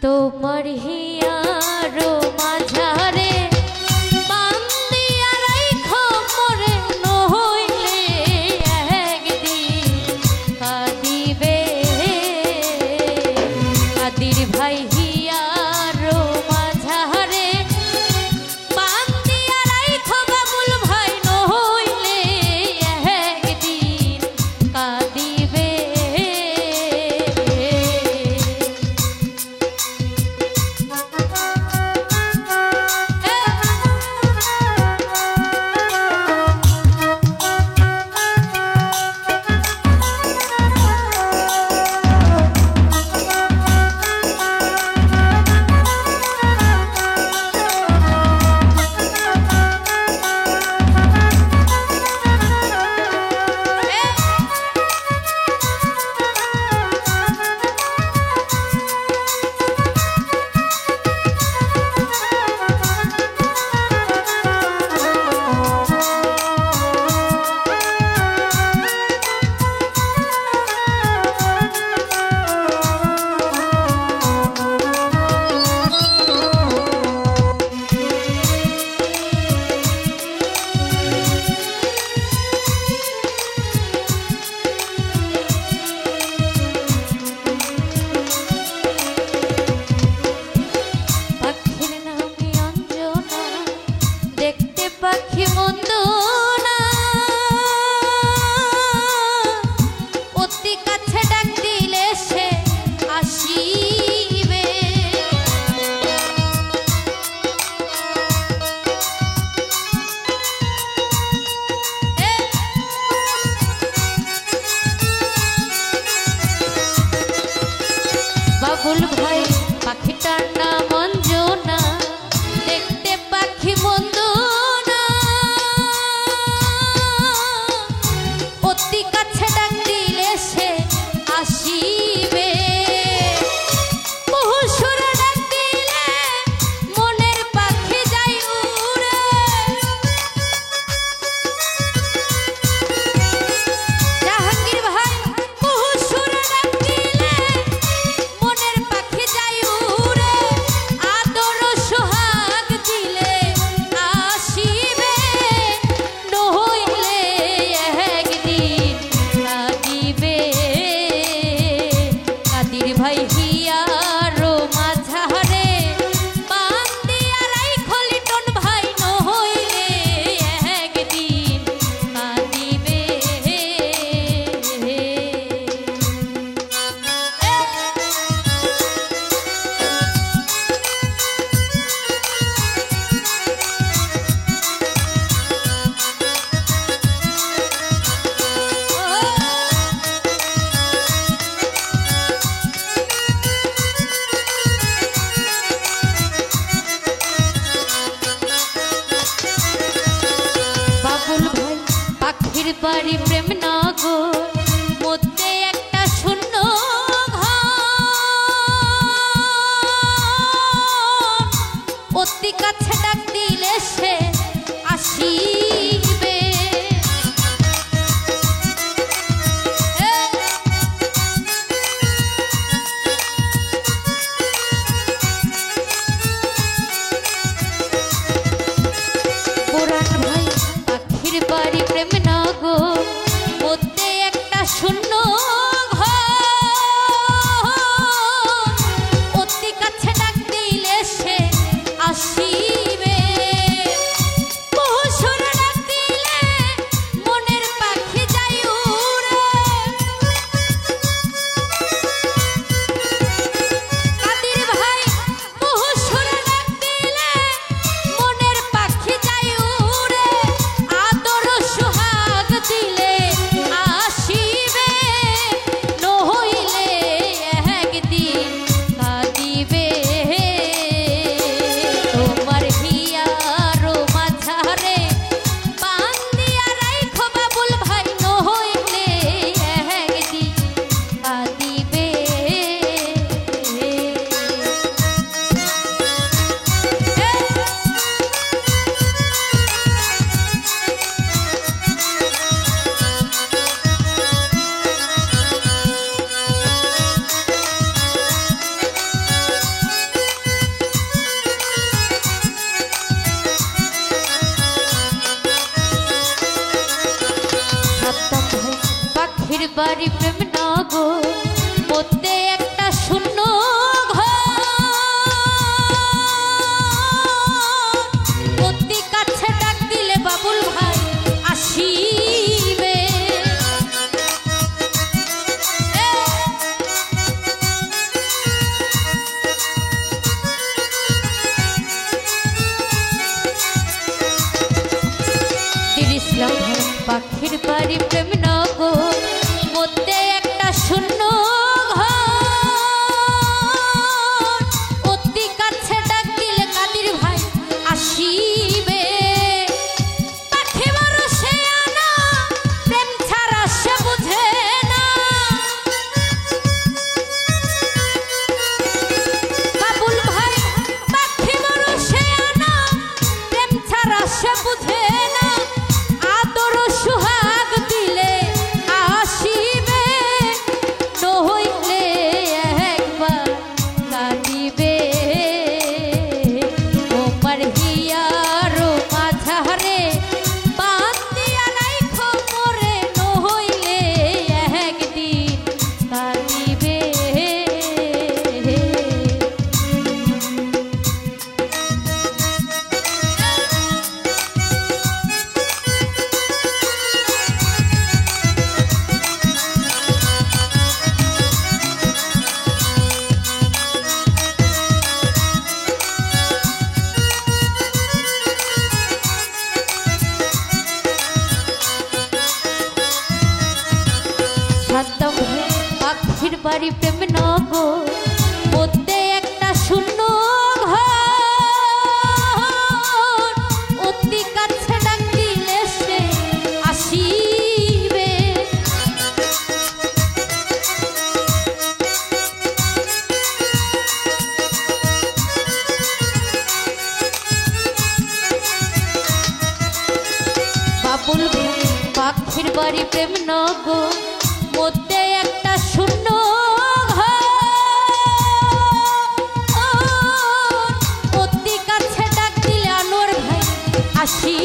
তোমার হিয়ারো মাঝারে বান্দিয়া রাইখো মোরে নইলে একদিন কাঁদিবে কাদির ভাই হিয়ারো মাঝারে বান্দিয়া রাইখো বাবুল ভাই নইলে একদিন কাঁদিবে পাখি মন্দ না অতি কাছে ডাক দিলে সে আসিবে বাবুল ভাই পাখিটার নাম অঞ্জনা দেখতে পাখি মন্দ ভাই হিয়ারো মাঝারে বান্দিয়া রাইখো লিটন ভাই নইলে একদিন কাঁদিবে পাখির বাড়ি প্রেম নগর মধ্যে একটা শূন্য ঘর অতি কাছে ডাক দিলে সে আসিবে পুরান ভাই পাখির বাড়ি প্রেম নগর মধ্যে বাড়ি প্রেম নগর মধ্যে একটা শূন্য ঘর অতি কাছে ডাক দিলে বাবুল ভাই আসিবে ইসলাম পাখির বাড়ি প্রেম নগর মধ্যে একটা শূন্য ঘর অতি কাছে ডাক দিলে কাদির ভাই আসিবে পাখি বড় সে আনা প্রেম ছাড়া সে বুঝে না বাবুল ভাই পাখি বড় সে আনা প্রেম ছাড়া সে বুঝে না সুহাগ দিলে আসিবে নইলে একবার কাঁদিবে তোমার হিয়ার মাঝারে বান্দিয়া রাইখো মোরে নইলে একদিন কাঁদিবে পাখির বাড়ি প্রেম নগর মধ্যে একটা শূন্য ঘর অতি কাছে ডাক দিলে সে আসিবে বাবুল পাখির বাড়ি প্রেম নগর মধ্যে একটা শূন্য ঘর অতি কাছে ডাক দিলে আনোয়ার ভাই আসি